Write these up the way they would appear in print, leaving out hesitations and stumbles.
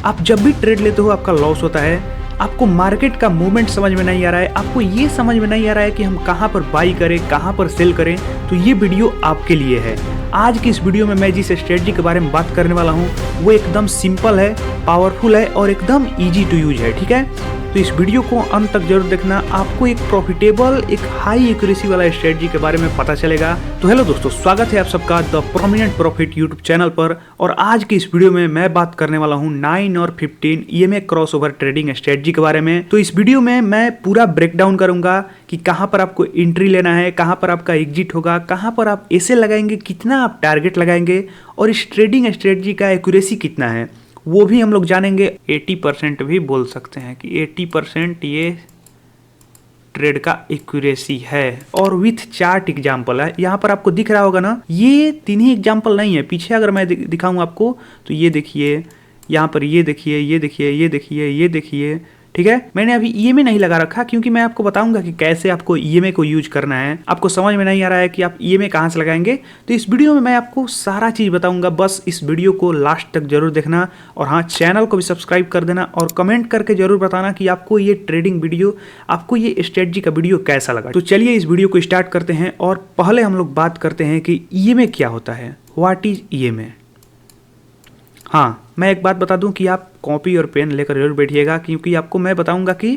आप जब भी ट्रेड लेते हो आपका लॉस होता है, आपको मार्केट का मूवमेंट समझ में नहीं आ रहा है, आपको ये समझ में नहीं आ रहा है कि हम कहाँ पर बाई करें, कहाँ पर सेल करें, तो ये वीडियो आपके लिए है। आज की इस वीडियो में मैं जिस स्ट्रेटजी के बारे में बात करने वाला हूँ वो एकदम सिंपल है, पावरफुल है और एकदम ईजी टू यूज है। ठीक है, तो इस वीडियो को अंत तक जरूर देखना, आपको एक प्रॉफिटेबल, एक हाई एक्यूरेसी वाला स्ट्रेटजी के बारे में पता चलेगा। तो हेलो दोस्तों, स्वागत है आप सबका the prominent profit YouTube channel पर। और आज की इस वीडियो में मैं बात करने वाला हूँ 9 और 15 ईएमए क्रॉसओवर ट्रेडिंग स्ट्रेटजी के बारे में। तो इस वीडियो में मैं पूरा ब्रेक डाउन करूंगा कि कहाँ पर आपको एंट्री लेना है, कहाँ पर आपका एग्जिट होगा, कहाँ पर आप ऐसे लगाएंगे, कितना आप टारगेट लगाएंगे और इस ट्रेडिंग स्ट्रेटजी का एक्यूरेसी कितना है वो भी हम लोग जानेंगे। 80% भी बोल सकते हैं कि 80% ये ट्रेड का एक्यूरेसी है और विथ चार्ट एग्जाम्पल है। यहाँ पर आपको दिख रहा होगा ना, ये तीन ही एग्जाम्पल नहीं है, पीछे अगर मैं दिखाऊं आपको तो ये देखिए, यहाँ पर ये देखिए, ये देखिए, ये देखिए, ये देखिए। ठीक है, मैंने अभी ईएमए नहीं लगा रखा क्योंकि मैं आपको बताऊंगा कि कैसे आपको ईएमए को यूज करना है। आपको समझ में नहीं आ रहा है कि आप ईएमए कहाँ से लगाएंगे, तो इस वीडियो में मैं आपको सारा चीज़ बताऊंगा। बस इस वीडियो को लास्ट तक जरूर देखना और हाँ, चैनल को भी सब्सक्राइब कर देना और कमेंट करके जरूर बताना कि आपको ये ट्रेडिंग वीडियो, आपको ये स्ट्रेटजी का वीडियो कैसा लगा। तो चलिए इस वीडियो को स्टार्ट करते हैं और पहले हम लोग बात करते हैं कि ईएमए क्या होता है, व्हाट इज ईएमए। हाँ, मैं एक बात बता दूं कि आप कॉपी और पेन लेकर जरूर बैठिएगा क्योंकि आपको मैं बताऊंगा कि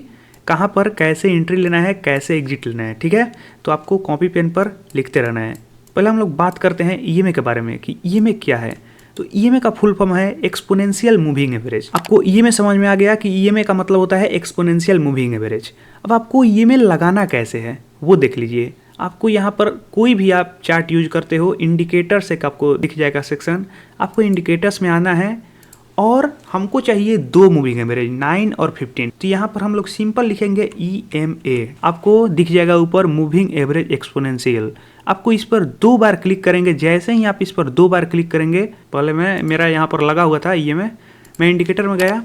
कहाँ पर कैसे एंट्री लेना है, कैसे एग्जिट लेना है। ठीक है, तो आपको कॉपी पेन पर लिखते रहना है। पहले हम लोग बात करते हैं ईएमए के बारे में कि ईएमए क्या है। तो ईएमए का फुल फॉर्म है एक्सपोनेंशियल मूविंग एवरेज। आपको ईएमए समझ में आ गया कि ईएमए का मतलब होता है एक्सपोनेंशियल मूविंग एवरेज। अब आपको ईएमए लगाना कैसे है वो देख लीजिए। आपको यहाँ पर कोई भी आप चार्ट यूज करते हो, इंडिकेटर्स एक आपको दिख जाएगा सेक्शन, आपको इंडिकेटर्स में आना है और हमको चाहिए दो मूविंग एवरेज 9 और 15। तो यहाँ पर हम लोग सिंपल लिखेंगे EMA, आपको दिख जाएगा ऊपर मूविंग एवरेज एक्सपोनेंशियल। आपको इस पर 2 बार क्लिक करेंगे। जैसे ही आप इस पर 2 बार क्लिक करेंगे, पहले मेरा यहाँ पर लगा हुआ था EMA, मैं इंडिकेटर में गया,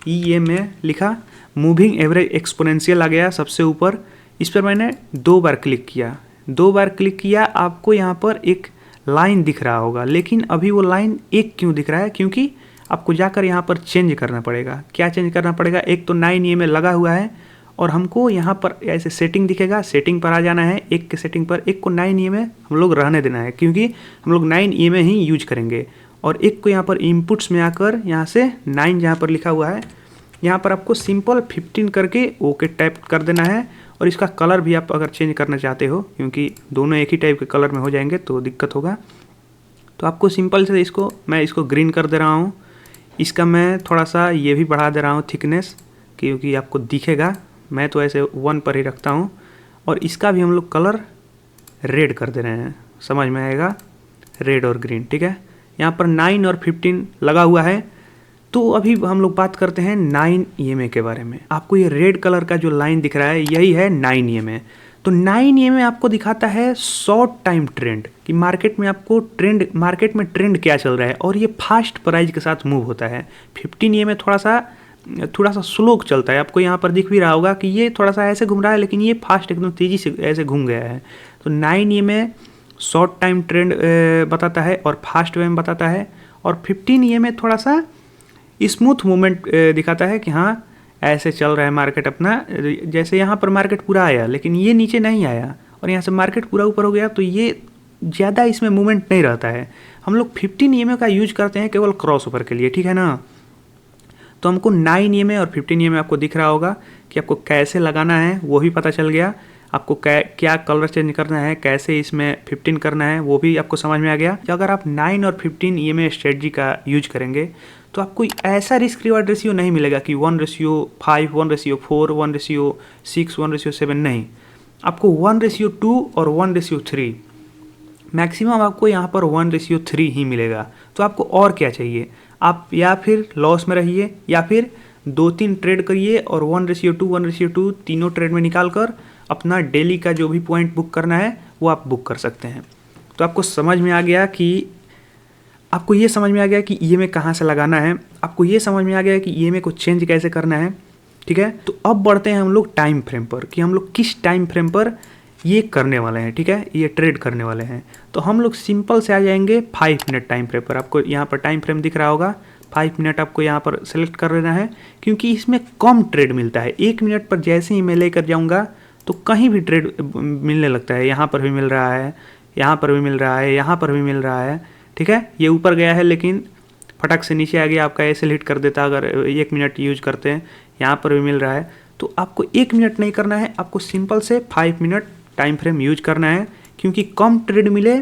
EMA लिखा, मूविंग एवरेज एक्सपोनेंशियल आ गया सबसे ऊपर। इस पर मैंने 2 बार क्लिक किया, 2 बार क्लिक किया, आपको यहाँ पर एक लाइन दिख रहा होगा, लेकिन अभी वो लाइन एक क्यों दिख रहा है, क्योंकि आपको जाकर यहाँ पर चेंज करना पड़ेगा। क्या चेंज करना पड़ेगा, एक तो 9 EMA लगा हुआ है और हमको यहाँ पर ऐसे सेटिंग दिखेगा, सेटिंग पर आ जाना है, एक के सेटिंग पर, एक को 9 EMA हम लोग रहने देना है क्योंकि हम लोग 9 EMA ही यूज करेंगे। और एक को यहाँ पर इनपुट्स में आकर यहाँ से 9 जहाँ पर लिखा हुआ है, यहाँ पर आपको सिंपल 15 करके ओके टाइप कर देना है। और इसका कलर भी आप अगर चेंज करना चाहते हो, क्योंकि दोनों एक ही टाइप के कलर में हो जाएंगे तो दिक्कत होगा, तो आपको सिंपल से मैं इसको ग्रीन कर दे रहा हूँ। इसका मैं थोड़ा सा ये भी बढ़ा दे रहा हूँ थिकनेस, क्योंकि आपको दिखेगा। मैं तो ऐसे 1 पर ही रखता हूँ। और इसका भी हम लोग कलर रेड कर दे रहे हैं, समझ में आएगा, रेड और ग्रीन। ठीक है, यहाँ पर 9 और 15 लगा हुआ है। तो अभी हम लोग बात करते हैं 9 EMA के बारे में। आपको ये रेड कलर का जो लाइन दिख रहा है यही है 9 EMA। तो 9 EMA आपको दिखाता है शॉर्ट टाइम ट्रेंड कि मार्केट में आपको मार्केट में ट्रेंड क्या चल रहा है और ये फास्ट प्राइस के साथ मूव होता है। 15 EMA थोड़ा सा स्लो चलता है, आपको यहाँ पर दिख भी रहा होगा कि ये थोड़ा सा ऐसे घूम रहा है, लेकिन ये फास्ट एकदम तेज़ी से ऐसे घूम गया है। तो 9 EMA शॉर्ट टाइम ट्रेंड बताता है और फास्ट वे में बताता है, और 15 EMA थोड़ा सा स्मूथ मूवमेंट दिखाता है कि हाँ ऐसे चल रहा है मार्केट अपना। जैसे यहाँ पर मार्केट पूरा आया लेकिन ये नीचे नहीं आया और यहाँ से मार्केट पूरा ऊपर हो गया, तो ये ज़्यादा इसमें मूवमेंट नहीं रहता है। हम लोग 15 EMA का यूज करते हैं केवल क्रॉस ओवर के लिए। ठीक है ना, तो हमको 9 EMA और 15 EMA आपको दिख रहा होगा कि आपको कैसे लगाना है वो भी पता चल गया। आपको क्या कलर चेंज करना है, कैसे इसमें 15 करना है वो भी आपको समझ में आ गया। अगर आप 9 और 15 EMA स्ट्रेटजी का यूज करेंगे तो आपको ऐसा रिस्क रिवार्ड रेशियो नहीं मिलेगा कि 1:5, 1:4, 1:6, 1:7, नहीं। आपको 1:2 और 1:3, मैक्सिमम आपको यहाँ पर 1:3 ही मिलेगा। तो आपको और क्या चाहिए, आप या फिर लॉस में रहिए या फिर 2-3 ट्रेड करिए और 1:2, 1:2 तीनों ट्रेड में निकाल कर अपना डेली का जो भी पॉइंट बुक करना है वो आप बुक कर सकते हैं। तो आपको समझ में आ गया कि आपको ये समझ में आ गया कि EMA कहाँ से लगाना है, आपको ये समझ में आ गया कि EMA को चेंज कैसे करना है। ठीक है, तो अब बढ़ते हैं हम लोग टाइम फ्रेम पर कि हम लोग किस टाइम फ्रेम पर ये करने वाले हैं। ठीक है, ये ट्रेड करने वाले हैं। तो हम लोग सिंपल से आ जाएंगे 5 मिनट टाइम फ्रेम पर। आपको यहाँ पर टाइम फ्रेम दिख रहा होगा 5 मिनट आपको यहाँ पर सेलेक्ट कर लेना है, क्योंकि इसमें कम ट्रेड मिलता है। 1 मिनट पर जैसे ही मैं लेकर जाऊँगा तो कहीं भी ट्रेड मिलने लगता है। यहाँ पर भी मिल रहा है, यहाँ पर भी मिल रहा है, यहाँ पर भी मिल रहा है, ठीक है। ये ऊपर गया है लेकिन फटक से नीचे आ गया, आपका ऐसे हिट कर देता अगर 1 मिनट यूज करते हैं। यहाँ पर भी मिल रहा है। तो आपको 1 मिनट नहीं करना है, आपको सिंपल से 5 मिनट टाइम फ्रेम यूज करना है, क्योंकि कम ट्रेड मिले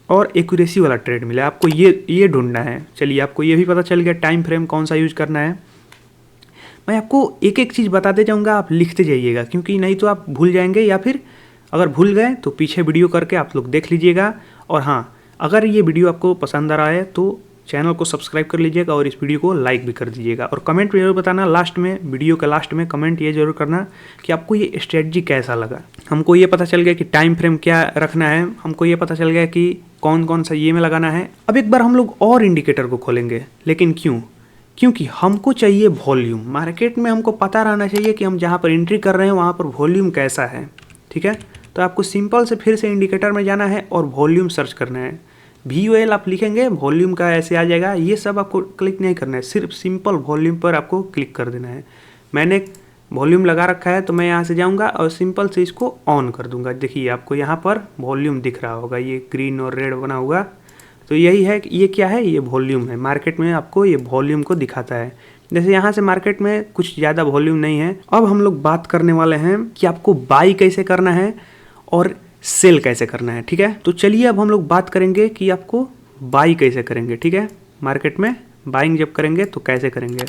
और एक्यूरेसी वाला ट्रेड मिले, आपको ये ढूंढना है। चलिए, आपको ये भी पता चल गया टाइम फ्रेम कौन सा यूज करना है। मैं आपको एक एक चीज़ बताते जाऊँगा, आप लिखते जाइएगा, क्योंकि नहीं तो आप भूल जाएंगे, या फिर अगर भूल गए तो पीछे वीडियो करके आप लोग देख लीजिएगा। और हाँ, अगर ये वीडियो आपको पसंद आ रहा है तो चैनल को सब्सक्राइब कर लीजिएगा और इस वीडियो को लाइक भी कर दीजिएगा। और कमेंट में जरूर बताना, लास्ट में, वीडियो के लास्ट में कमेंट ये जरूर करना कि आपको ये स्ट्रेटजी कैसा लगा। हमको ये पता चल गया कि टाइम फ्रेम क्या रखना है, हमको ये पता चल गया कि कौन कौन सा ये में लगाना है। अब एक बार हम लोग और इंडिकेटर को खोलेंगे, लेकिन क्यों? क्योंकि हमको चाहिए वॉल्यूम। मार्केट में हमको पता रहना चाहिए कि हम जहाँ पर एंट्री कर रहे हैं वहाँ पर वॉल्यूम कैसा है, ठीक है। तो आपको सिंपल से फिर से इंडिकेटर में जाना है और वॉल्यूम सर्च करना है। VOL आप लिखेंगे, वॉल्यूम का ऐसे आ जाएगा। ये सब आपको क्लिक नहीं करना है, सिर्फ सिंपल वॉल्यूम पर आपको क्लिक कर देना है। मैंने वॉल्यूम लगा रखा है तो मैं यहाँ से जाऊँगा और सिंपल से इसको ऑन कर दूँगा। देखिए, आपको यहाँ पर वॉल्यूम दिख रहा होगा, ये ग्रीन और रेड बना हुआ। तो यही है कि ये क्या है, ये वॉल्यूम है। मार्केट में आपको ये वॉल्यूम को दिखाता है। जैसे यहाँ से मार्केट में कुछ ज़्यादा वॉल्यूम नहीं है। अब हम लोग बात करने वाले हैं कि आपको बाई कैसे करना है और सेल कैसे करना है, ठीक है। तो चलिए अब हम लोग बात करेंगे कि आपको बाई कैसे करेंगे, ठीक है। मार्केट में बाइंग जब करेंगे तो कैसे करेंगे।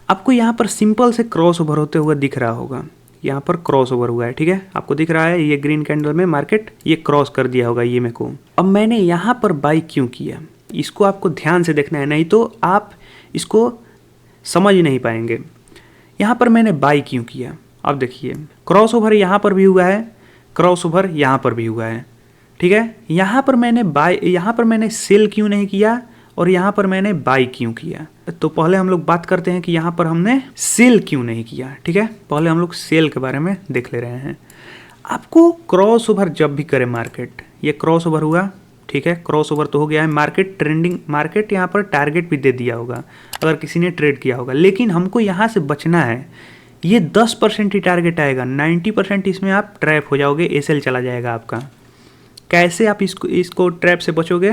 आपको यहाँ पर सिंपल से क्रॉस ओवर होते हुए दिख रहा होगा, यहाँ पर क्रॉस ओवर हुआ है, ठीक है। आपको दिख रहा है ये ग्रीन कैंडल में मार्केट ये क्रॉस कर दिया होगा ये में को। अब मैंने यहाँ पर बाई क्यों किया, इसको आपको ध्यान से देखना है, नहीं तो आप इसको समझ नहीं पाएंगे। यहाँ पर मैंने बाई क्यों किया, अब देखिए, क्रॉस ओवर यहाँ पर भी हुआ है, क्रॉस ओवर यहाँ पर भी हुआ है, ठीक है। यहाँ पर मैंने सेल क्यों नहीं किया और यहाँ पर मैंने बाई क्यों किया। तो पहले हम लोग बात करते हैं कि यहाँ पर हमने सेल क्यों नहीं किया, ठीक है। पहले हम लोग सेल के बारे में देख ले रहे हैं। आपको क्रॉस ओवर जब भी करे मार्केट, ये क्रॉस ओवर हुआ, ठीक है, क्रॉस ओवर तो हो गया है। मार्केट ट्रेंडिंग, मार्केट यहाँ पर टारगेट भी दे दिया होगा अगर किसी ने ट्रेड किया होगा, लेकिन हमको यहाँ से बचना है। ये 10% ही टारगेट आएगा, 90% इसमें आप ट्रैप हो जाओगे, एसएल चला जाएगा आपका। कैसे आप इसको ट्रैप से बचोगे,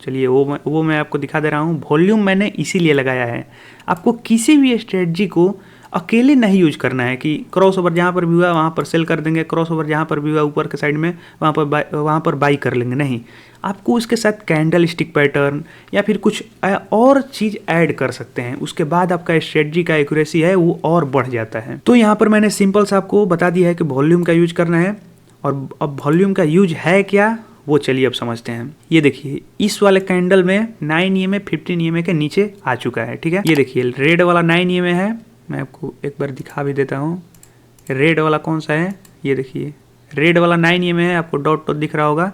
चलिए वो मैं आपको दिखा दे रहा हूँ। वॉल्यूम मैंने इसीलिए लगाया है। आपको किसी भी स्ट्रेटजी को अकेले नहीं यूज करना है कि क्रॉस ओवर जहाँ पर भी हुआ वहाँ पर सेल कर देंगे, क्रॉस ओवर जहाँ पर भी हुआ ऊपर के साइड में वहाँ पर बाई कर लेंगे, नहीं। आपको उसके साथ कैंडल स्टिक पैटर्न या फिर कुछ और चीज़ ऐड कर सकते हैं, उसके बाद आपका स्ट्रेटजी का एक्यूरेसी है वो और बढ़ जाता है। तो यहाँ पर मैंने सिंपल से आपको बता दिया है कि वॉल्यूम का यूज करना है। और अब वॉल्यूम का यूज है क्या, वो चलिए अब समझते हैं। ये देखिए, इस वाले कैंडल में 9 EMA 15 EMA के नीचे आ चुका है, ठीक है। ये देखिए, रेड वाला 9 EMA है, मैं आपको एक बार दिखा भी देता हूँ। रेड वाला कौन सा है, ये देखिए, रेड वाला 9 EMA है, आपको डॉट डॉट दिख रहा होगा।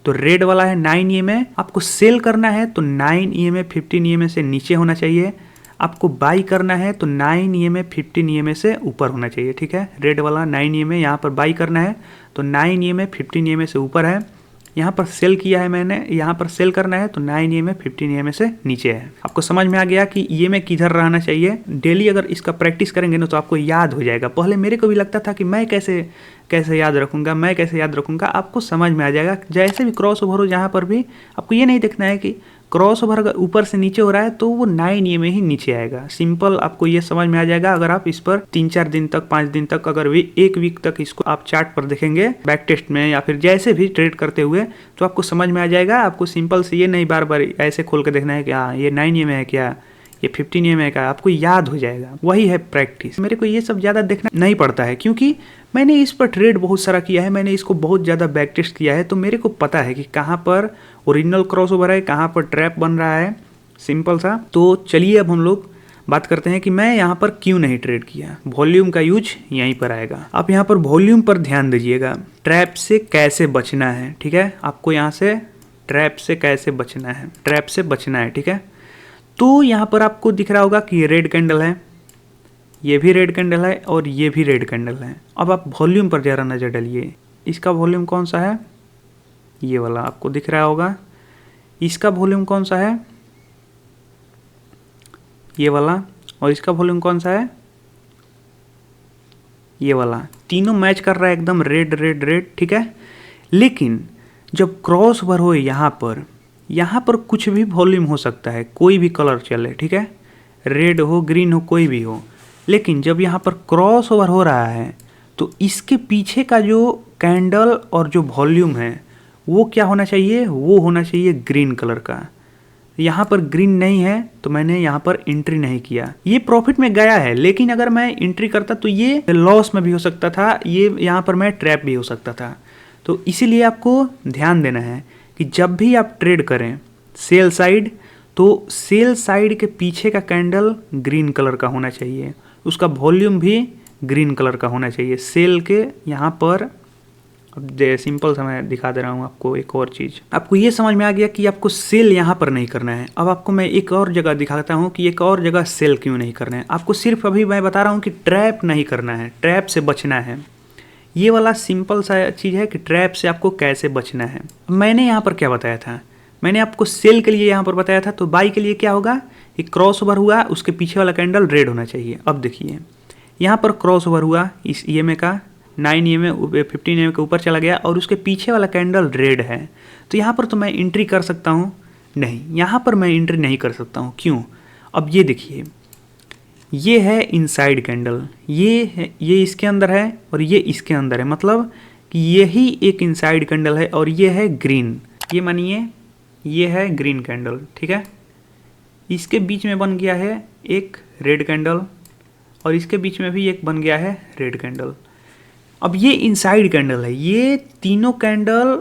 तो रेड वाला है 9 EMA। आपको सेल करना है तो 9 EMA 15 EMA से नीचे होना चाहिए। आपको बाई करना है तो 9 EMA 15 EMA से ऊपर होना चाहिए, ठीक है। रेड वाला 9 EMA यहाँ पर बाई करना है तो 9 EMA 15 EMA से ऊपर है। यहाँ पर सेल किया है मैंने, यहाँ पर सेल करना है तो 9 EMA 15 EMA से नीचे है। आपको समझ में आ गया कि EMA किधर रहना चाहिए। डेली अगर इसका प्रैक्टिस करेंगे ना तो आपको याद हो जाएगा। पहले मेरे को भी लगता था कि मैं कैसे याद रखूँगा, आपको समझ में आ जाएगा। जैसे भी क्रॉस ओवर हो जहाँ पर भी, आपको ये नहीं देखना है कि क्रॉस ओवर अगर ऊपर से नीचे हो रहा है तो वो 9 EMA ही नीचे आएगा। सिंपल आपको ये समझ में आ जाएगा अगर आप इस पर 3-4 दिन तक, 5 दिन तक, अगर भी 1 वीक तक इसको आप चार्ट पर देखेंगे, बैक टेस्ट में या फिर जैसे भी ट्रेड करते हुए, तो आपको समझ में आ जाएगा। आपको सिंपल से ये नहीं बार बार ऐसे खोल के देखना है कि हाँ ये 9 EMA है क्या, ये 15 EMA का, आपको याद हो जाएगा। वही है प्रैक्टिस। मेरे को ये सब ज़्यादा देखना नहीं पड़ता है, क्योंकि मैंने इस पर ट्रेड बहुत सारा किया है, मैंने इसको बहुत ज़्यादा बैक टेस्ट किया है, तो मेरे को पता है कि कहाँ पर ओरिजिनल क्रॉस ओवर है, कहाँ पर ट्रैप बन रहा है, सिंपल सा। तो चलिए अब हम लोग बात करते हैं कि मैं यहाँ पर क्यों नहीं ट्रेड किया। वॉल्यूम का यूज यहीं पर आएगा। आप यहाँ पर वॉल्यूम पर ध्यान दीजिएगा, ट्रैप से कैसे बचना है, ठीक है। आपको यहाँ से ट्रैप से कैसे बचना है, ट्रैप से बचना है, ठीक है। तो यहाँ पर आपको दिख रहा होगा कि ये रेड कैंडल है, ये भी रेड कैंडल है और ये भी रेड कैंडल है। अब आप वॉल्यूम पर ज़रा नज़र डालिए, इसका वॉल्यूम कौन सा है, ये वाला आपको दिख रहा होगा। इसका वॉल्यूम कौन सा है, ये वाला, और इसका वॉल्यूम कौन सा है, ये वाला। तीनों मैच कर रहा है एकदम रेड रेड रेड, ठीक है। लेकिन जब क्रॉस ओवर हो यहाँ पर कुछ भी वॉल्यूम हो सकता है, कोई भी कलर चले, ठीक है, रेड हो ग्रीन हो कोई भी हो। लेकिन जब यहाँ पर क्रॉस ओवर हो रहा है तो इसके पीछे का जो कैंडल और जो वॉल्यूम है वो क्या होना चाहिए, वो होना चाहिए ग्रीन कलर का। यहाँ पर ग्रीन नहीं है तो मैंने यहाँ पर एंट्री नहीं किया, ये प्रॉफिट में गया है। लेकिन अगर मैं एंट्री करता तो ये लॉस में भी हो सकता था, ये यहाँ पर मैं ट्रैप भी हो सकता था। तो इसीलिए आपको ध्यान देना है कि जब भी आप ट्रेड करें सेल साइड, तो सेल साइड के पीछे का कैंडल ग्रीन कलर का होना चाहिए, उसका वॉल्यूम भी ग्रीन कलर का होना चाहिए। सेल के यहाँ पर, अब सिंपल सा मैं दिखा दे रहा हूँ आपको एक और चीज़। आपको ये समझ में आ गया कि आपको सेल यहाँ पर नहीं करना है। अब आपको मैं एक और जगह दिखाता हूँ कि एक और जगह सेल क्यों नहीं करना है। आपको सिर्फ अभी मैं बता रहा हूँ कि ट्रैप नहीं करना है, ट्रैप से बचना है। ये वाला सिंपल सा चीज़ है कि ट्रैप से आपको कैसे बचना है। मैंने यहाँ पर क्या बताया था, मैंने आपको सेल के लिए यहाँ पर बताया था। तो बाई के लिए क्या होगा, एक क्रॉस ओवर हुआ, उसके पीछे वाला कैंडल रेड होना चाहिए। अब देखिए यहाँ पर क्रॉस ओवर हुआ, इस EMA का 9 EMA 15 EMA के ऊपर चला गया और उसके पीछे वाला कैंडल रेड है। तो यहाँ पर तो मैं एंट्री कर सकता हूँ, नहीं, यहाँ पर मैं एंट्री नहीं कर सकता हूँ। क्यों, अब ये देखिए, ये है इनसाइड कैंडल, ये इसके अंदर है और ये इसके अंदर है, मतलब कि यही एक इनसाइड कैंडल है और ये है ग्रीन। ये मानिए ये है ग्रीन कैंडल, ठीक है। इसके बीच में बन गया है एक रेड कैंडल और इसके बीच में भी एक बन गया है रेड कैंडल। अब ये इनसाइड कैंडल है, ये तीनों कैंडल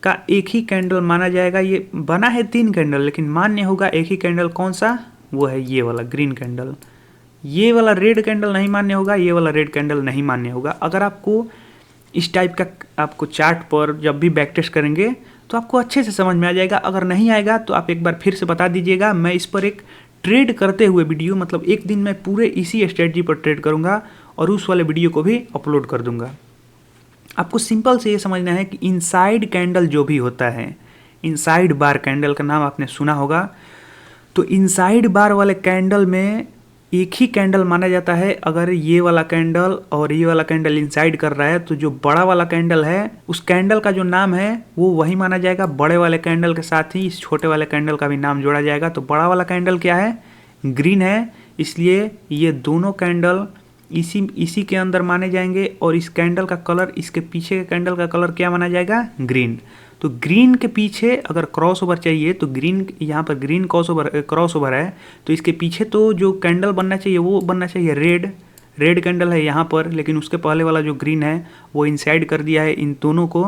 का एक ही कैंडल माना जाएगा। ये बना है 3 कैंडल लेकिन मान्य होगा एक ही कैंडल, कौन सा, वो है ये वाला ग्रीन कैंडल। ये वाला रेड कैंडल नहीं मान्य होगा, ये वाला रेड कैंडल नहीं मान्य होगा। अगर आपको इस टाइप का आपको चार्ट पर जब भी बैक टेस्ट करेंगे तो आपको अच्छे से समझ में आ जाएगा। अगर नहीं आएगा तो आप एक बार फिर से बता दीजिएगा, मैं इस पर एक ट्रेड करते हुए वीडियो, मतलब एक दिन में पूरे इसी स्ट्रेटजी पर ट्रेड करूंगा और उस वाले वीडियो को भी अपलोड कर दूंगा। आपको सिंपल से ये समझना है कि इनसाइड कैंडल जो भी होता है, इनसाइड बार कैंडल का नाम आपने सुना होगा। तो इनसाइड बार वाले कैंडल में एक ही कैंडल माना जाता है। अगर ये वाला कैंडल और ये वाला कैंडल इनसाइड कर रहा है तो जो बड़ा वाला कैंडल है उस कैंडल का जो नाम है वो वही माना जाएगा। बड़े वाले कैंडल के साथ ही इस छोटे वाले कैंडल का भी नाम जोड़ा जाएगा। तो बड़ा वाला कैंडल क्या है, ग्रीन है, इसलिए ये दोनों कैंडल इसी के अंदर माने जाएंगे और इस कैंडल का कलर, इसके पीछे के कैंडल का कलर क्या माना जाएगा, ग्रीन। तो ग्रीन के पीछे अगर क्रॉस ओवर चाहिए तो ग्रीन, यहाँ पर ग्रीन क्रॉस ओवर है तो इसके पीछे तो जो कैंडल बनना चाहिए वो बनना चाहिए रेड कैंडल है यहाँ पर, लेकिन उसके पहले वाला जो ग्रीन है वो इनसाइड कर दिया है इन दोनों को।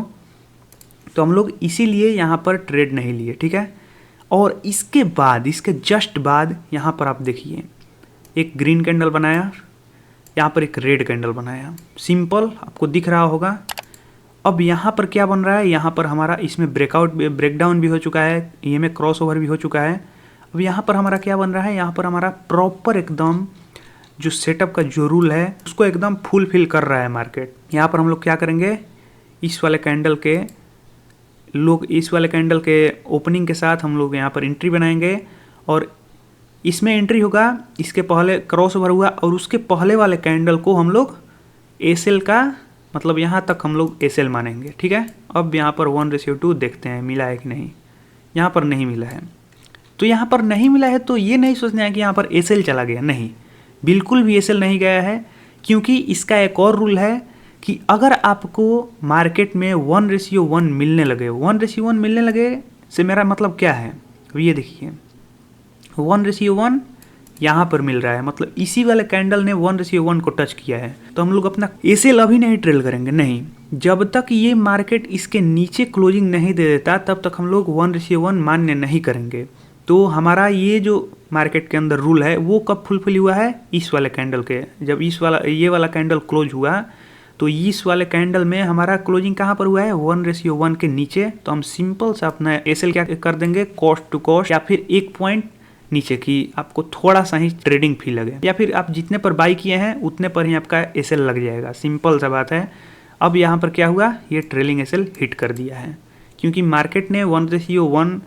तो हम लोग इसीलिए यहाँ पर ट्रेड नहीं लिए, ठीक है। और इसके बाद, इसके जस्ट बाद यहाँ पर आप देखिए एक ग्रीन कैंडल बनाया, यहाँ पर एक रेड कैंडल बनाया, सिंपल आपको दिख रहा होगा। अब यहाँ पर क्या बन रहा है, यहाँ पर हमारा इसमें ब्रेकडाउन भी हो चुका है, ये में क्रॉस ओवर भी हो चुका है। अब यहाँ पर हमारा क्या बन रहा है, यहाँ पर हमारा प्रॉपर एकदम जो सेटअप का जो रूल है उसको एकदम फुलफिल कर रहा है मार्केट। यहाँ पर हम लोग क्या करेंगे, इस वाले कैंडल के ओपनिंग के साथ हम लोग यहाँ पर एंट्री बनाएंगे और इसमें एंट्री होगा, इसके पहले क्रॉस ओवर हुआ और उसके पहले वाले कैंडल को हम लोग एसएल का, मतलब यहाँ तक हम लोग एसएल मानेंगे, ठीक है। अब यहाँ पर 1:2 देखते हैं मिला है कि नहीं, यहाँ पर नहीं मिला है। तो यहाँ पर नहीं मिला है तो ये नहीं सोचना है कि यहाँ पर एसएल चला गया, नहीं, बिल्कुल भी एसएल नहीं गया है। क्योंकि इसका एक और रूल है कि अगर आपको मार्केट में 1:1 मिलने लगे, 1:1 मिलने लगे से मेरा मतलब क्या है, ये देखिए 1:1 यहाँ पर मिल रहा है, मतलब इसी वाले कैंडल ने 1:1 को टच किया है। तो हम लोग अपना एसएल अभी नहीं ट्रेल करेंगे, नहीं, जब तक ये मार्केट इसके नीचे क्लोजिंग नहीं दे देता तब तक हम लोग 1:1 मान्य नहीं करेंगे। तो हमारा ये जो मार्केट के अंदर रूल है वो कब फुलफिल हुआ है, इस वाले कैंडल के, जब ये वाला कैंडल क्लोज हुआ तो इस वाले कैंडल में हमारा क्लोजिंग कहाँ पर हुआ है, 1:1 के नीचे। तो हम सिंपल सा अपना एसएल क्या कर देंगे, कॉस्ट टू कॉस्ट, या फिर 1 पॉइंट नीचे की आपको थोड़ा सा ही ट्रेडिंग फी लगे, या फिर आप जितने पर बाई किए हैं उतने पर ही आपका एसएल लग जाएगा, सिंपल सा बात है। अब यहाँ पर क्या हुआ, ये ट्रेलिंग एसएल हिट कर दिया है क्योंकि मार्केट ने 1:1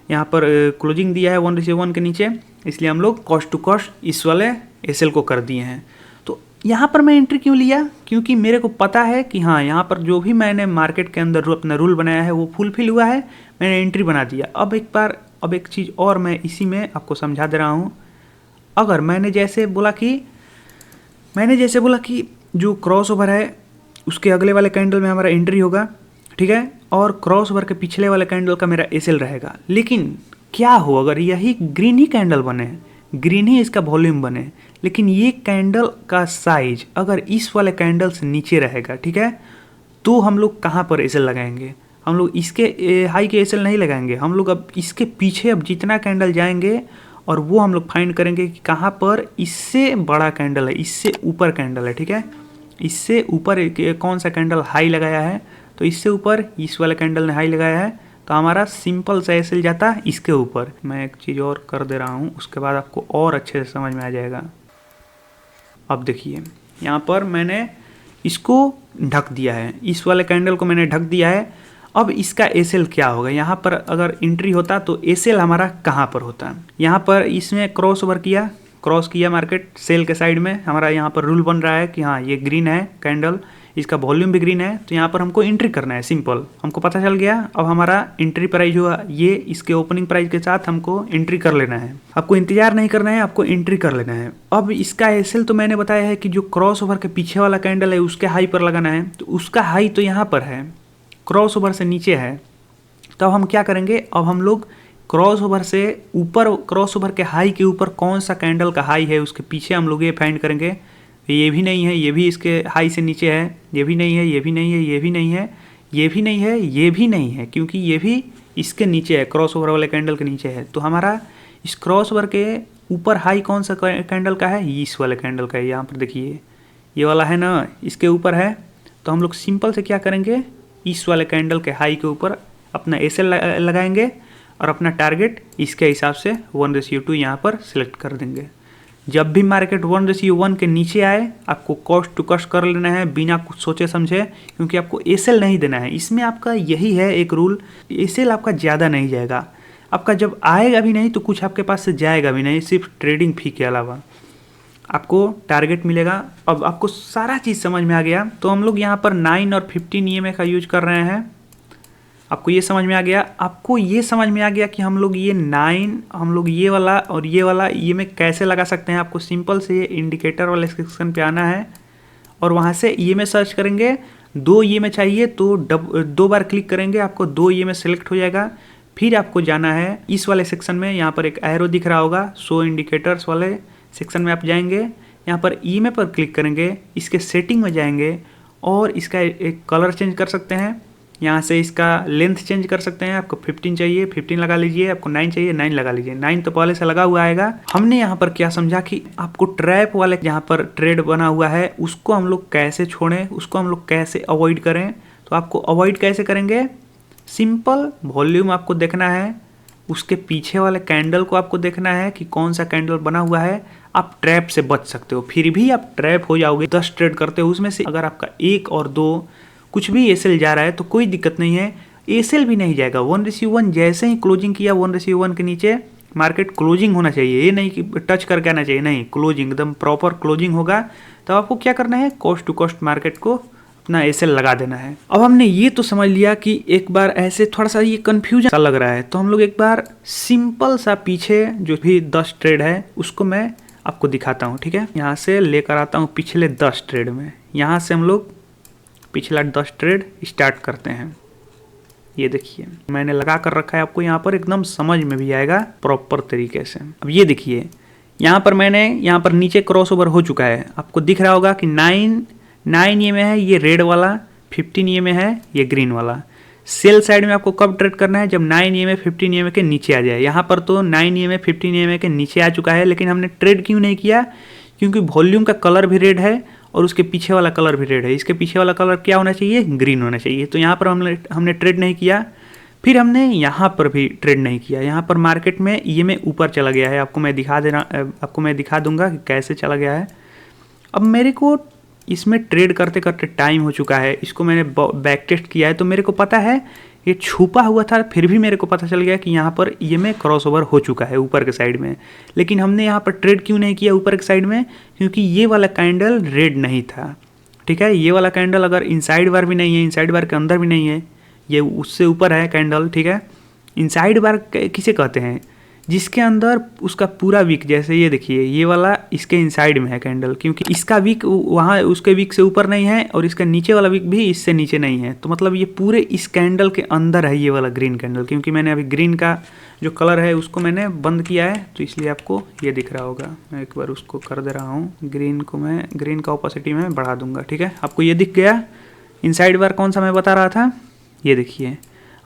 यहाँ पर क्लोजिंग दिया है 1:1 के नीचे इसलिए हम लोग कॉस्ट टू कॉस्ट इस वाले एसएल को कर दिए हैं। तो यहाँ पर मैं एंट्री क्यों लिया, क्योंकि मेरे को पता है कि हाँ यहाँ पर जो भी मैंने मार्केट के अंदर अपना रूल बनाया है वो फुलफिल हुआ है, मैंने एंट्री बना दिया। अब एक चीज़ और मैं इसी में आपको समझा दे रहा हूँ। अगर मैंने जैसे बोला कि जो क्रॉस ओवर है उसके अगले वाले कैंडल में हमारा एंट्री होगा, ठीक है, और क्रॉस ओवर के पिछले वाले कैंडल का मेरा एसएल रहेगा। लेकिन क्या हो अगर यही ग्रीन ही कैंडल बने, ग्रीन ही इसका वॉल्यूम बने, लेकिन ये कैंडल का साइज अगर इस वाले कैंडल से नीचे रहेगा, ठीक है, तो हम लोग कहाँ पर एसएल लगाएंगे? हम लोग इसके हाई के एसएल नहीं लगाएंगे, हम लोग अब इसके पीछे अब जितना कैंडल जाएंगे और वो हम लोग फाइंड करेंगे कि कहाँ पर इससे बड़ा कैंडल है, इससे ऊपर कैंडल है, ठीक है, इससे ऊपर कौन सा कैंडल हाई लगाया है, तो इससे ऊपर इस वाले कैंडल ने हाई लगाया है, तो हमारा सिंपल सा एसएल जाता है इसके ऊपर। मैं एक चीज़ और कर दे रहा हूँ, उसके बाद आपको और अच्छे से समझ में आ जाएगा। अब देखिए यहाँ पर मैंने इसको ढक दिया है, इस वाले कैंडल को मैंने ढक दिया है। अब इसका एसएल क्या होगा? यहाँ पर अगर एंट्री होता तो एसएल हमारा कहाँ पर होता? यहाँ पर इसमें क्रॉस ओवर क्रॉस किया मार्केट सेल के साइड में, हमारा यहाँ पर रूल बन रहा है कि हाँ ये ग्रीन है कैंडल, इसका वॉल्यूम भी ग्रीन है, तो यहाँ पर हमको एंट्री करना है। सिंपल, हमको पता चल गया। अब हमारा एंट्री प्राइस हुआ ये, इसके ओपनिंग प्राइस के साथ हमको एंट्री कर लेना है। आपको इंतजार नहीं करना है, आपको एंट्री कर लेना है। अब इसका एसएल तो मैंने बताया है कि जो क्रॉस ओवर के पीछे वाला कैंडल है उसके हाई पर लगाना है, तो उसका हाई तो यहाँ पर है, क्रॉस ओवर से नीचे है। तो अब हम क्या करेंगे, अब हम लोग क्रॉस ओवर से ऊपर, क्रॉस ओवर के हाई के ऊपर कौन सा कैंडल का हाई है उसके पीछे हम लोग ये फाइंड करेंगे। ये भी नहीं है, ये भी इसके हाई से नीचे है, ये भी नहीं है, ये भी नहीं है, ये भी नहीं है, ये भी नहीं है, ये भी नहीं है, क्योंकि ये भी इसके नीचे है, क्रॉस ओवर वाले कैंडल के नीचे है। तो हमारा इस क्रॉस ओवर के ऊपर हाई कौन सा कैंडल का है? इस वाले कैंडल का है। यहाँ पर देखिए ये वाला है ना, इसके ऊपर है। तो हम लोग सिंपल से क्या करेंगे, इस वाले कैंडल के हाई के ऊपर अपना एसएल लगाएंगे और अपना टारगेट इसके हिसाब से 1:2 यहाँ पर सिलेक्ट कर देंगे। जब भी मार्केट 1:1 के नीचे आए आपको कॉस्ट टू कॉस्ट कर लेना है बिना कुछ सोचे समझे, क्योंकि आपको एसएल नहीं देना है। इसमें आपका यही है एक रूल, एसएल आपका ज़्यादा नहीं जाएगा, आपका जब आएगा भी नहीं तो कुछ आपके पास से जाएगा भी नहीं, सिर्फ ट्रेडिंग फी के अलावा आपको टारगेट मिलेगा। अब आपको सारा चीज़ समझ में आ गया। तो हम लोग यहाँ पर 9 और 15 EMA का यूज कर रहे हैं। आपको ये समझ में आ गया, आपको ये समझ में आ गया कि हम लोग ये 9, हम लोग ये वाला और ये वाला EMA कैसे लगा सकते हैं। आपको सिंपल से ये इंडिकेटर वाले सेक्शन पे आना है और वहाँ से EMA सर्च करेंगे। 2 EMA चाहिए तो 2 बार क्लिक करेंगे, आपको 2 EMA सेलेक्ट हो जाएगा। फिर आपको जाना है इस वाले सेक्शन में, यहाँ पर एक एरो दिख रहा होगा, शो इंडिकेटर्स वाले सेक्शन में आप जाएंगे। यहाँ पर EMA पर क्लिक करेंगे, इसके सेटिंग में जाएंगे और इसका एक कलर चेंज कर सकते हैं। यहाँ से इसका लेंथ चेंज कर सकते हैं। आपको 15 चाहिए 15 लगा लीजिए, आपको 9 चाहिए 9 लगा लीजिए। 9 तो पहले से लगा हुआ आएगा। हमने यहाँ पर क्या समझा कि आपको ट्रैप वाले जहाँ पर ट्रेड बना हुआ है उसको हम लोग कैसे छोड़ें, उसको हम लोग कैसे अवॉइड करें। तो आपको अवॉइड कैसे करेंगे, सिंपल, वॉल्यूम आपको देखना है, उसके पीछे वाले कैंडल को आपको देखना है कि कौन सा कैंडल बना हुआ है। आप ट्रैप से बच सकते हो, फिर भी आप ट्रैप हो जाओगे। 10 ट्रेड करते हो उसमें से अगर आपका 1 और 2 कुछ भी एसएल जा रहा है तो कोई दिक्कत नहीं है, एसएल भी नहीं जाएगा। 1:1 जैसे ही क्लोजिंग किया 1:1 के नीचे मार्केट क्लोजिंग होना चाहिए, ये नहीं कि टच करके आना चाहिए, नहीं, क्लोजिंग एकदम प्रॉपर क्लोजिंग होगा। तो आपको क्या करना है, कॉस्ट टू कॉस्ट मार्केट को अपना एसएल लगा देना है। अब हमने ये तो समझ लिया कि एक बार ऐसे थोड़ा सा ये कन्फ्यूजन सा लग रहा है, तो हम लोग एक बार सिंपल सा पीछे जो भी 10 ट्रेड है उसको मैं आपको दिखाता हूँ, ठीक है। यहाँ से लेकर आता हूँ पिछले 10 ट्रेड में, यहाँ से हम लोग पिछला 10 ट्रेड स्टार्ट करते हैं। ये देखिए मैंने लगा कर रखा है, आपको यहाँ पर एकदम समझ में भी आएगा प्रॉपर तरीके से। अब ये देखिए यहाँ पर मैंने यहाँ पर नीचे क्रॉस ओवर हो चुका है, आपको दिख रहा होगा कि 9 EMA है ये रेड वाला, 15 EMA है ये ग्रीन वाला। सेल साइड में आपको कब ट्रेड करना है, जब 9 EMA 15 EMA के नीचे आ जाए। यहाँ पर तो 9 EMA 15 EMA के नीचे आ चुका है, लेकिन हमने ट्रेड क्यों नहीं किया, क्योंकि वॉल्यूम का कलर भी रेड है और उसके पीछे वाला कलर भी रेड है। इसके पीछे वाला कलर क्या होना चाहिए, ग्रीन होना चाहिए। तो यहाँ पर हमने ट्रेड नहीं किया। फिर हमने यहाँ पर भी ट्रेड नहीं किया। यहाँ पर मार्केट में EMA ऊपर चला गया है, आपको मैं दिखा दूंगा कि कैसे चला गया है। अब मेरे को इसमें ट्रेड करते करते टाइम हो चुका है, इसको मैंने बैक टेस्ट किया है तो मेरे को पता है ये छुपा हुआ था, फिर भी मेरे को पता चल गया कि यहाँ पर ईएमए क्रॉसओवर हो चुका है ऊपर के साइड में। लेकिन हमने यहाँ पर ट्रेड क्यों नहीं किया ऊपर के साइड में? क्योंकि ये वाला कैंडल रेड नहीं था, ठीक है। ये वाला कैंडल अगर इनसाइड बार भी नहीं है, इनसाइड बार के अंदर भी नहीं है, ये उससे ऊपर है कैंडल, ठीक है। इनसाइड बार किसे कहते हैं? जिसके अंदर उसका पूरा वीक, जैसे ये देखिए ये वाला इसके इनसाइड में है कैंडल, क्योंकि इसका वीक वहाँ उसके वीक से ऊपर नहीं है और इसका नीचे वाला वीक भी इससे नीचे नहीं है। तो मतलब ये पूरे इस कैंडल के अंदर है ये वाला ग्रीन कैंडल। क्योंकि मैंने अभी ग्रीन का जो कलर है उसको मैंने बंद किया है, तो इसलिए आपको ये दिख रहा होगा। मैं एक बार उसको कर दे रहा हूँ, ग्रीन को मैं ग्रीन का ऑपोसिटी में बढ़ा दूंगा, ठीक है। आपको ये दिख गया इनसाइड बार कौन सा मैं बता रहा था, ये देखिए।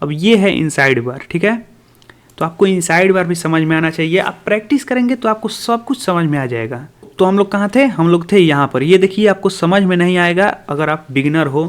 अब ये है इनसाइड बार, ठीक है। तो आपको इनसाइड बार भी समझ में आना चाहिए। आप प्रैक्टिस करेंगे तो आपको सब कुछ समझ में आ जाएगा। तो हम लोग कहाँ थे? हम लोग थे यहाँ पर। ये देखिए आपको समझ में नहीं आएगा अगर आप बिगिनर हो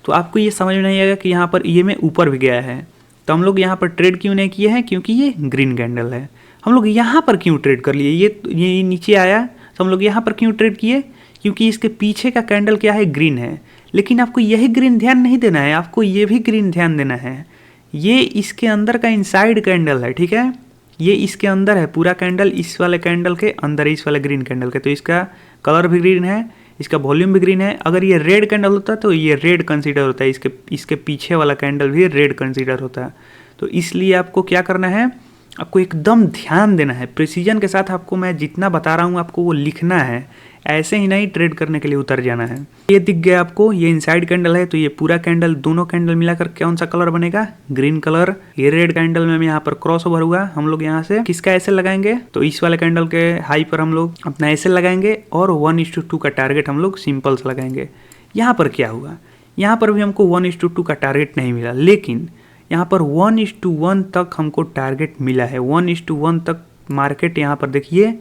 तो आपको ये समझ में नहीं आएगा कि यहाँ पर ईएमए ऊपर भी गया है। तो हम लोग यहाँ पर ट्रेड क्यों नहीं किए हैं? क्योंकि ये ग्रीन कैंडल है। हम लोग यहाँ पर क्यों ट्रेड कर लिए? ये नीचे आया तो हम लोग यहाँ पर क्यों ट्रेड किए? क्योंकि इसके पीछे का कैंडल क्या है? ग्रीन है। लेकिन आपको यही ग्रीन ध्यान नहीं देना है, आपको ये भी ग्रीन ध्यान देना है। ये इसके अंदर का इनसाइड कैंडल है, ठीक है। ये इसके अंदर है पूरा कैंडल, इस वाले कैंडल के अंदर है, इस वाले ग्रीन कैंडल के। तो इसका कलर भी ग्रीन है, इसका वॉल्यूम भी ग्रीन है। अगर ये रेड कैंडल होता तो ये रेड कंसीडर होता है, इसके पीछे वाला कैंडल भी रेड कंसीडर होता है। तो इसलिए आपको क्या करना है? आपको एकदम ध्यान देना है, प्रिसीजन के साथ आपको मैं जितना बता रहा हूँ आपको वो लिखना है। ऐसे ही नहीं ट्रेड करने के लिए उतर जाना है। ये दिख गया आपको, ये इनसाइड कैंडल है। तो ये पूरा कैंडल, दोनों कैंडल मिलाकर कौन सा कलर बनेगा? Green colour. ये रेड कैंडल में यहाँ पर क्रॉस ओवर हुआ। हम लोग यहाँ से किसका एसएल लगाएंगे? तो इस वाले कैंडल के हाई पर हम लोग अपना एसएल लगाएंगे और 1:2 का टारगेट हम लोग सिंपल से लगाएंगे। यहाँ पर क्या हुआ? यहाँ पर भी हमको 1:2 का टारगेट नहीं मिला, लेकिन यहाँ पर 1:1 तक हमको टारगेट मिला है। 1:1 तक मार्केट यहाँ पर देखिए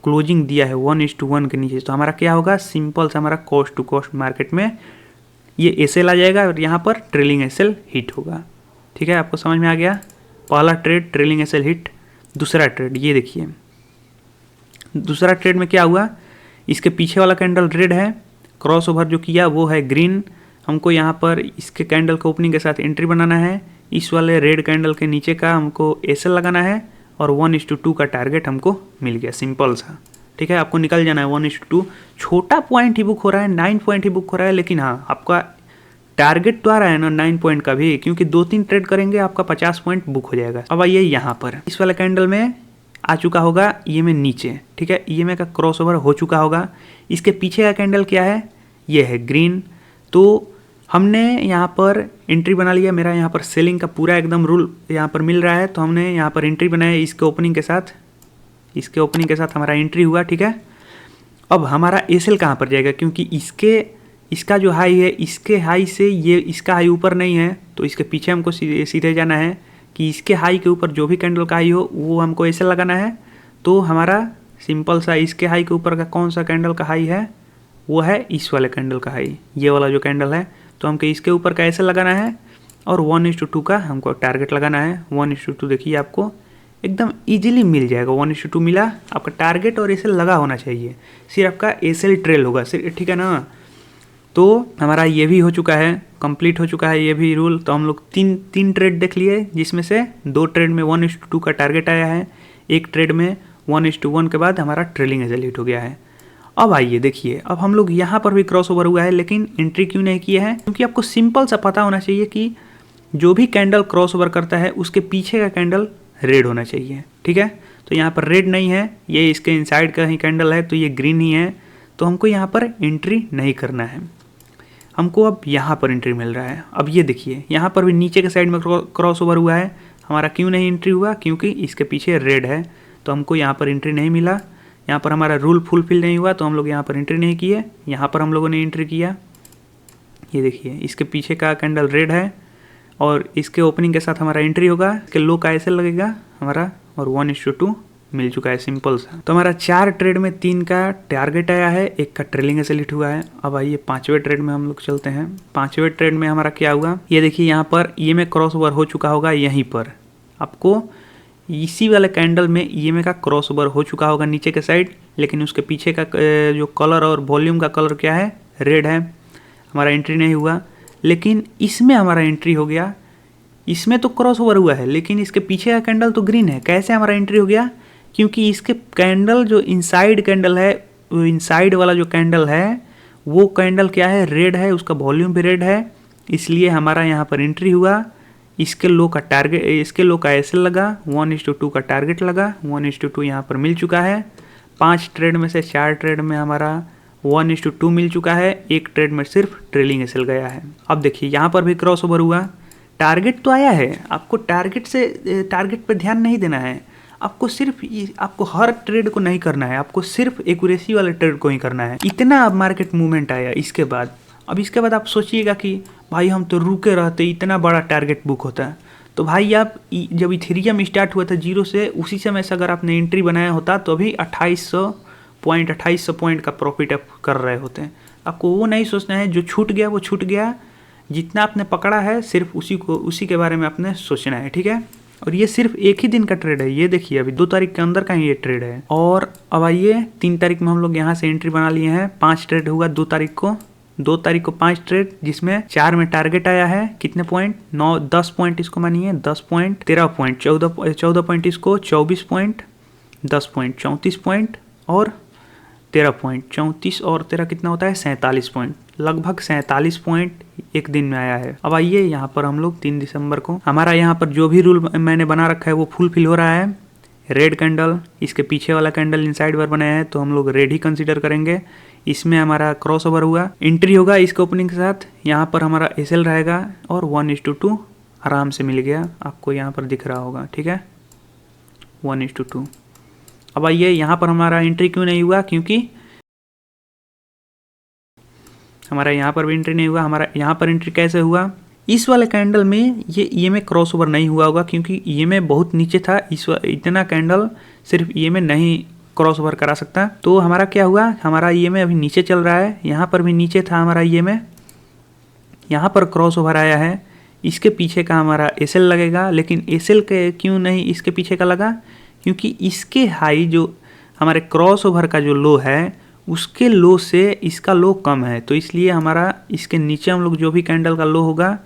क्लोजिंग दिया है 1:1 के नीचे। तो हमारा क्या होगा? सिंपल से हमारा कॉस्ट टू कॉस्ट मार्केट में ये एसएल आ जाएगा और यहाँ पर ट्रेलिंग एसएल हिट होगा, ठीक है। आपको समझ में आ गया? पहला ट्रेड ट्रेलिंग एसएल हिट। दूसरा ट्रेड ये देखिए, दूसरा ट्रेड में क्या हुआ? इसके पीछे वाला कैंडल रेड है, क्रॉस ओवर जो किया वो है ग्रीन। हमको यहाँ पर इसके कैंडल को ओपनिंग के साथ एंट्री बनाना है। इस वाले रेड कैंडल के नीचे का हमको एसएल लगाना है और 1:2 का टारगेट हमको मिल गया, सिंपल सा, ठीक है। आपको निकल जाना है 1:2। छोटा पॉइंट ही बुक हो रहा है, 9 पॉइंट ही बुक हो रहा है, लेकिन हाँ आपका टारगेट तो आ रहा है ना 9 पॉइंट का भी, क्योंकि 2-3 ट्रेड करेंगे आपका 50 पॉइंट बुक हो जाएगा। अब आइए यहाँ पर इस वाले कैंडल में आ चुका होगा ईएमए नीचे, ठीक है। ईएमए का क्रॉस ओवर हो चुका होगा। इसके पीछे का कैंडल क्या है? ये है ग्रीन। तो हमने यहाँ पर एंट्री बना लिया। मेरा यहाँ पर सेलिंग का पूरा एकदम रूल यहाँ पर मिल रहा है, तो हमने यहाँ पर एंट्री बनाया इसके ओपनिंग के साथ। इसके ओपनिंग के साथ हमारा एंट्री हुआ, ठीक है। अब हमारा एसएल कहाँ पर जाएगा? क्योंकि इसका जो हाई है, इसके हाई से ये इसका हाई ऊपर नहीं है, तो इसके पीछे हमको सीधे जाना है कि इसके हाई के ऊपर जो भी कैंडल का हाई हो वो हमको एसएल लगाना है। तो हमारा सिंपल सा इसके हाई के ऊपर का कौन सा कैंडल का हाई है? वो है इस वाले कैंडल का हाई, ये वाला जो कैंडल है। तो हमको इसके ऊपर का एसएल लगाना है और 1:2 का हमको टारगेट लगाना है। 1:2 देखिए आपको एकदम इजीली मिल जाएगा। 1:2 मिला, आपका टारगेट और एसएल लगा होना चाहिए, सिर्फ आपका एसएल ट्रेल होगा सिर्फ, ठीक है ना। तो हमारा ये भी हो चुका है, कंप्लीट हो चुका है ये भी रूल। तो हम लोग तीन ट्रेड देख लिए, जिसमें से 2 ट्रेड में 1:2 का टारगेट आया है, एक ट्रेड में 1:1 के बाद हमारा ट्रेलिंग एसएल हिट हो गया है। अब आइए देखिए, अब हम लोग यहाँ पर भी क्रॉस ओवर हुआ है, लेकिन एंट्री क्यों नहीं किया है? क्योंकि आपको सिंपल सा पता होना चाहिए कि जो भी कैंडल क्रॉस ओवर करता है उसके पीछे का कैंडल रेड होना चाहिए, ठीक है। तो यहाँ पर रेड नहीं है, ये इसके इनसाइड का ही कैंडल है, तो ये ग्रीन ही है। तो हमको यहाँ पर एंट्री नहीं करना है, हमको अब यहाँ पर एंट्री मिल रहा है। अब ये देखिए यहाँ पर भी नीचे के साइड में क्रॉस ओवर हुआ है, हमारा क्यों नहीं एंट्री हुआ? क्योंकि इसके पीछे रेड है, तो हमको यहाँ पर एंट्री नहीं मिला। यहाँ पर हमारा रूल फुलफिल नहीं हुआ, तो हम लोग यहाँ पर एंट्री नहीं किए। यहाँ पर हम लोगों ने एंट्री किया। ये देखिए इसके पीछे का कैंडल रेड है और इसके ओपनिंग के साथ हमारा एंट्री होगा। इसके लो का एसएल लगेगा हमारा और 1:2 मिल चुका है, सिंपल सा। तो हमारा 4 ट्रेड में 3 का टारगेट आया है, 1 का ट्रेलिंग एसएल हिट हुआ है। अब आइए 5वें ट्रेड में हम लोग चलते हैं। 5वें ट्रेड में हमारा क्या हुआ? ये देखिए यहाँ पर ईएमए क्रॉस ओवर हो चुका होगा। यहीं पर आपको इसी वाले कैंडल में ईएमए का क्रॉस ओवर हो चुका होगा नीचे के साइड, लेकिन उसके पीछे का जो कलर और वॉल्यूम का कलर क्या है? रेड है। हमारा एंट्री नहीं हुआ, लेकिन इसमें हमारा एंट्री हो गया इसमें तो क्रॉस ओवर हुआ है, लेकिन इसके पीछे का कैंडल तो ग्रीन है। कैसे हमारा एंट्री हो गया? क्योंकि इसके कैंडल जो इनसाइड कैंडल है, वो इनसाइड वाला जो कैंडल है वो कैंडल क्या है? रेड है, उसका वॉल्यूम भी रेड है, इसलिए हमारा यहाँ पर एंट्री हुआ। इसके लो का टारगेट, इसके लो का एसएल लगा, 1:2 का टारगेट लगा, 1:2 यहाँ पर मिल चुका है। 5 ट्रेड में से 4 ट्रेड में हमारा 1:2 मिल चुका है, एक ट्रेड में सिर्फ ट्रेलिंग एसएल गया है। अब देखिए यहाँ पर भी क्रॉस ओवर हुआ, टारगेट तो आया है। आपको टारगेट पे ध्यान नहीं देना है, आपको हर ट्रेड को नहीं करना है, आपको सिर्फ एक्यूरेसी वाले ट्रेड को ही करना है। इतना अब मार्केट मूवमेंट आया इसके बाद। अब इसके बाद आप सोचिएगा कि भाई हम तो रुके रहते, इतना बड़ा टारगेट बुक होता है। तो भाई आप जब इथेरियम स्टार्ट हुआ था 0 से, उसी समय से अगर आपने एंट्री बनाया होता तो अभी 2800 पॉइंट का प्रॉफिट आप कर रहे होते हैं। आपको वो नहीं सोचना है, जो छूट गया वो छूट गया, जितना आपने पकड़ा है सिर्फ उसी के बारे में आपने सोचना है, ठीक है। और ये सिर्फ एक ही दिन का ट्रेड है, ये देखिए अभी 2 तारीख के अंदर का ही ये ट्रेड है। और अब आइए 3 तारीख में हम लोग यहाँ से एंट्री बना लिए हैं। 5 ट्रेड हुआ 2 तारीख को, 2 तारीख को 5 ट्रेड, जिसमें 4 में टारगेट आया है। कितने पॉइंट? 10 पॉइंट इसको मानिए, 10 पॉइंट, 13 पॉइंट, 14 पॉइंट इसको, 24 पॉइंट, 10 पॉइंट, 34 पॉइंट और 13 पॉइंट। 34 और 13 कितना होता है? 47 पॉइंट। लगभग 47 पॉइंट एक दिन में आया है। अब आइए यहाँ पर हम लोग 3 दिसंबर को, हमारा यहाँ पर जो भी रूल मैंने बना रखा है वो फुलफिल हो रहा है। रेड कैंडल, इसके पीछे वाला कैंडल इनसाइड बार बनाया है तो हम लोग रेड ही कंसीडर करेंगे। इसमें हमारा क्रॉस ओवर हुआ, एंट्री होगा इसके ओपनिंग के साथ। यहाँ पर हमारा एसएल रहेगा और 1:2 आराम से मिल गया, आपको यहाँ पर दिख रहा होगा, ठीक है, 1:2। अब आइए यहाँ पर हमारा एंट्री क्यों नहीं हुआ? क्योंकि हमारा यहाँ पर भी एंट्री नहीं हुआ। हमारा यहाँ पर एंट्री कैसे हुआ? इस वाले कैंडल में ये में क्रॉस ओवर नहीं हुआ होगा, क्योंकि ये में बहुत नीचे था। इतना कैंडल सिर्फ ये में नहीं क्रॉस ओवर करा सकता। तो हमारा क्या हुआ? हमारा ये में अभी नीचे चल रहा है, यहाँ पर भी नीचे था हमारा ये में, यहाँ पर क्रॉस ओवर आया है। इसके पीछे का हमारा एसएल लगेगा, लेकिन एसएल के क्यों नहीं इसके पीछे का लगा? क्योंकि इसके हाई जो हमारे क्रॉस ओवर का जो लो है उसके लो से इसका लो कम है, तो इसलिए हमारा इसके नीचे हम लोग जो भी कैंडल का लो होगा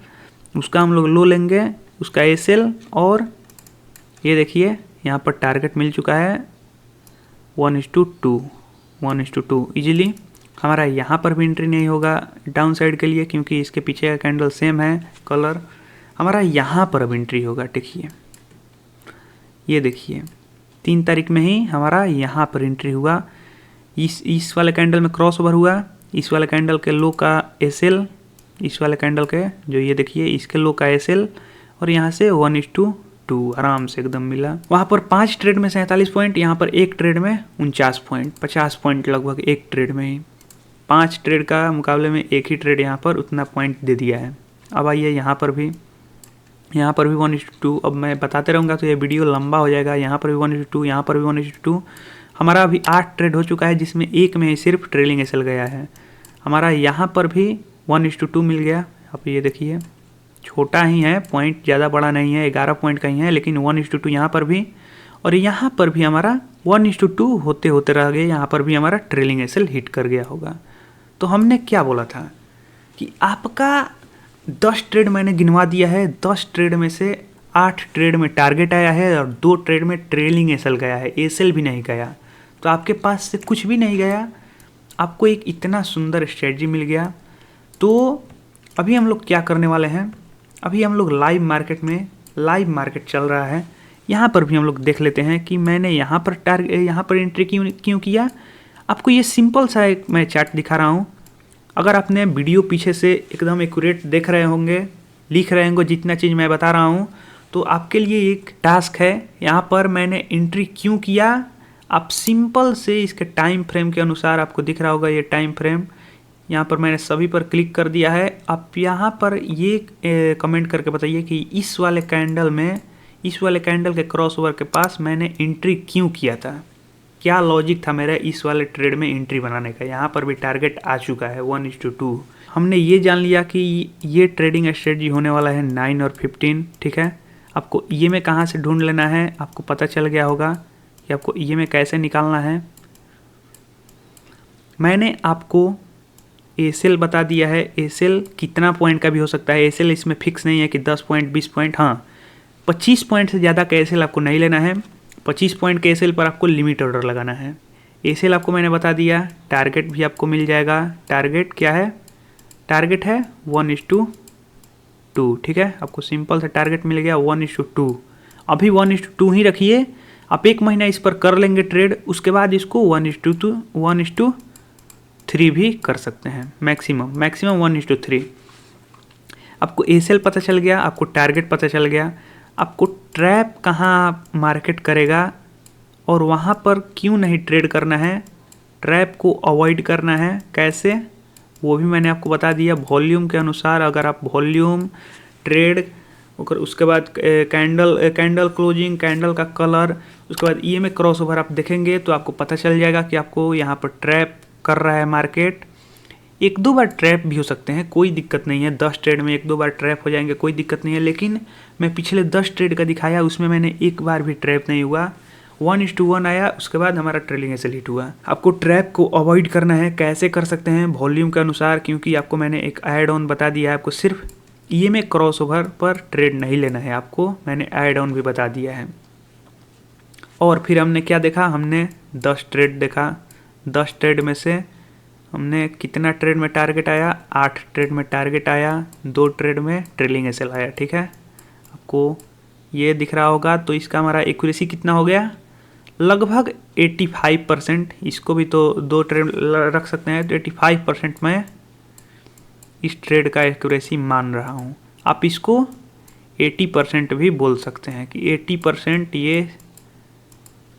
उसका हम लोग लो लेंगे, उसका एसएल। और ये देखिए यहाँ पर टारगेट मिल चुका है 1:2 इजीली। हमारा यहाँ पर भी एंट्री नहीं होगा डाउन साइड के लिए, क्योंकि इसके पीछे का कैंडल सेम है कलर। हमारा यहाँ पर अब एंट्री होगा, देखिए ये देखिए 3 तारीख में ही हमारा यहाँ पर एंट्री हुआ। इस वाले कैंडल में क्रॉस ओवर हुआ, इस वाले कैंडल के लो का एसएल, इस वाले कैंडल के जो ये देखिए इसके लो का एसएल, और यहाँ से 1:2 आराम से एकदम मिला। वहाँ पर 5 ट्रेड में 47 पॉइंट, यहाँ पर एक ट्रेड में 49 पॉइंट, 50 पॉइंट लगभग एक ट्रेड में ही। 5 ट्रेड का मुकाबले में एक ही ट्रेड यहाँ पर उतना पॉइंट दे दिया है। अब आइए यहाँ पर भी 1:2। अब मैं बताते रहूँगा तो ये वीडियो लंबा हो जाएगा। यहाँ पर भी 1:2, यहाँ पर भी 1:2। हमारा अभी 8 ट्रेड हो चुका है, जिसमें एक में ही सिर्फ ट्रेलिंग एसएल गया है। हमारा यहाँ पर भी 1:2 मिल गया। अब ये देखिए छोटा ही है, पॉइंट ज़्यादा बड़ा नहीं है, 11 पॉइंट का ही है, लेकिन 1:2 यहाँ पर भी, और यहाँ पर भी हमारा 1:2 होते होते रह गए। यहाँ पर भी हमारा ट्रेलिंग एसएल हिट कर गया होगा। तो हमने क्या बोला था कि आपका 10 ट्रेड मैंने गिनवा दिया है, 10 ट्रेड में से 8 ट्रेड में टारगेट आया है और 2 ट्रेड में ट्रेलिंग एसएल गया है, एसएल भी नहीं गया। तो आपके पास से कुछ भी नहीं गया, आपको एक इतना सुंदर स्ट्रेटजी मिल गया। तो अभी हम लोग क्या करने वाले हैं? अभी हम लोग लाइव मार्केट चल रहा है, यहाँ पर भी हम लोग देख लेते हैं कि मैंने यहाँ पर एंट्री क्यों किया। आपको ये सिंपल सा एक मैं चार्ट दिखा रहा हूँ। अगर आपने वीडियो पीछे से एकदम एक्यूरेट देख रहे होंगे, लिख रहे होंगे जितना चीज़ मैं बता रहा हूँ, तो आपके लिए एक टास्क है। यहाँ पर मैंने एंट्री क्यों किया, आप सिंपल से इसके टाइम फ्रेम के अनुसार आपको दिख रहा होगा ये टाइम फ्रेम। यहाँ पर मैंने सभी पर क्लिक कर दिया है। आप यहाँ पर ये कमेंट करके बताइए कि इस वाले कैंडल के क्रॉस ओवर के पास मैंने एंट्री क्यों किया था, क्या लॉजिक था मेरा इस वाले ट्रेड में एंट्री बनाने का। यहाँ पर भी टारगेट आ चुका है 1:2। हमने ये जान लिया कि ये ट्रेडिंग स्ट्रेटजी होने वाला है 9 और 15, ठीक है। आपको ये में कहाँ से ढूंढ लेना है, आपको पता चल गया होगा कि आपको ये में कैसे निकालना है। मैंने आपको एसेल बता दिया है। एसेल कितना पॉइंट का भी हो सकता है, एसेल इसमें फिक्स नहीं है कि 10 पॉइंट 20 पॉइंट, हाँ 25 पॉइंट से ज़्यादा का एसेल आपको नहीं लेना है। 25 पॉइंट के एसेल पर आपको लिमिट ऑर्डर लगाना है। एसेल आपको मैंने बता दिया। टारगेट भी आपको मिल जाएगा। टारगेट क्या है, टारगेट है 1:2, ठीक है। आपको सिंपल सा टारगेट मिल गया 1:2। अभी 1:2 ही रखिए, आप 1 महीना इस पर कर लेंगे ट्रेड, उसके बाद इसको 1:3 भी कर सकते हैं। मैक्सिमम 1:3। आपको एसेल पता चल गया, आपको टारगेट पता चल गया, आपको ट्रैप कहाँ मार्केट करेगा और वहाँ पर क्यों नहीं ट्रेड करना है, ट्रैप को अवॉइड करना है कैसे, वो भी मैंने आपको बता दिया। वॉल्यूम के अनुसार अगर आप वॉल्यूम ट्रेड, उसके बाद कैंडल क्लोजिंग, कैंडल का कलर, उसके बाद EMA क्रॉसओवर आप देखेंगे तो आपको पता चल जाएगा कि आपको यहाँ पर ट्रैप कर रहा है मार्केट। 1-2 बार ट्रैप भी हो सकते हैं, कोई दिक्कत नहीं है। 10 ट्रेड में 1-2 बार ट्रैप हो जाएंगे, कोई दिक्कत नहीं है। लेकिन मैं पिछले 10 ट्रेड का दिखाया, उसमें मैंने एक बार भी ट्रैप नहीं हुआ। 1:1 आया, उसके बाद हमारा ट्रेलिंग एसेल हिट हुआ। आपको ट्रैप को अवॉइड करना है, कैसे कर सकते हैं, वॉल्यूम के अनुसार, क्योंकि आपको मैंने एक ऐड ऑन बता दिया है। आपको सिर्फ EMA क्रॉसओवर पर ट्रेड नहीं लेना है, आपको मैंने ऐड ऑन भी बता दिया है। और फिर हमने क्या देखा, हमने 10 ट्रेड देखा। 10 ट्रेड में से हमने कितना ट्रेड में टारगेट आया, 8 ट्रेड में टारगेट आया, 2 ट्रेड में ट्रेलिंग एसेल आया, ठीक है। आपको ये दिख रहा होगा। तो इसका हमारा एक्यूरेसी कितना हो गया, लगभग 85%। इसको भी तो 2 ट्रेड रख सकते हैं, तो 85% में इस ट्रेड का एक्यूरेसी मान रहा हूँ। आप इसको 80% भी बोल सकते हैं कि 80% ये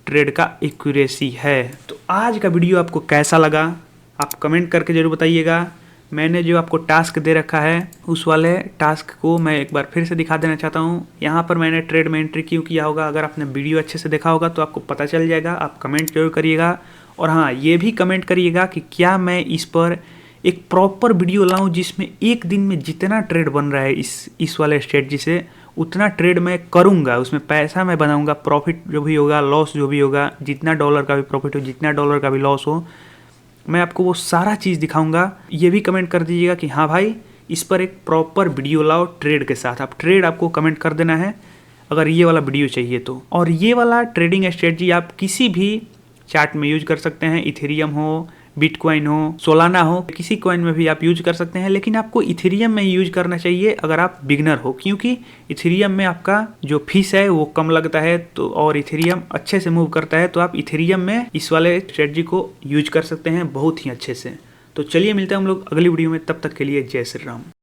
ट्रेड का एक्यूरेसी है। तो आज का वीडियो आपको कैसा लगा, आप कमेंट करके ज़रूर बताइएगा। मैंने जो आपको टास्क दे रखा है, उस वाले टास्क को मैं एक बार फिर से दिखा देना चाहता हूँ। यहाँ पर मैंने ट्रेड में एंट्री क्यों किया होगा, अगर आपने वीडियो अच्छे से देखा होगा तो आपको पता चल जाएगा। आप कमेंट जरूर करिएगा। और हाँ, ये भी कमेंट करिएगा कि क्या मैं इस पर एक प्रॉपर वीडियो लाऊं जिसमें एक दिन में जितना ट्रेड बन रहा है इस वाले स्ट्रेटजी से, उतना ट्रेड मैं करूंगा, उसमें पैसा मैं बनाऊंगा। प्रॉफिट जो भी होगा, लॉस जो भी होगा, जितना डॉलर का भी प्रॉफिट हो, जितना डॉलर का भी लॉस हो, मैं आपको वो सारा चीज़ दिखाऊंगा। ये भी कमेंट कर दीजिएगा कि हाँ भाई, इस पर एक प्रॉपर वीडियो लाओ ट्रेड के साथ। आप ट्रेड आपको कमेंट कर देना है अगर ये वाला वीडियो चाहिए तो। और ये वाला ट्रेडिंग स्ट्रेटजी आप किसी भी चार्ट में यूज कर सकते हैं। इथेरियम हो, बिटकॉइन हो, सोलाना हो, किसी कॉइन में भी आप यूज कर सकते हैं। लेकिन आपको इथेरियम में यूज करना चाहिए अगर आप बिगनर हो, क्योंकि इथेरियम में आपका जो फीस है वो कम लगता है, तो और इथेरियम अच्छे से मूव करता है। तो आप इथेरियम में इस वाले स्ट्रेटजी को यूज कर सकते हैं बहुत ही अच्छे से। तो चलिए मिलते हैं हम लोग अगली वीडियो में, तब तक के लिए जय श्री राम।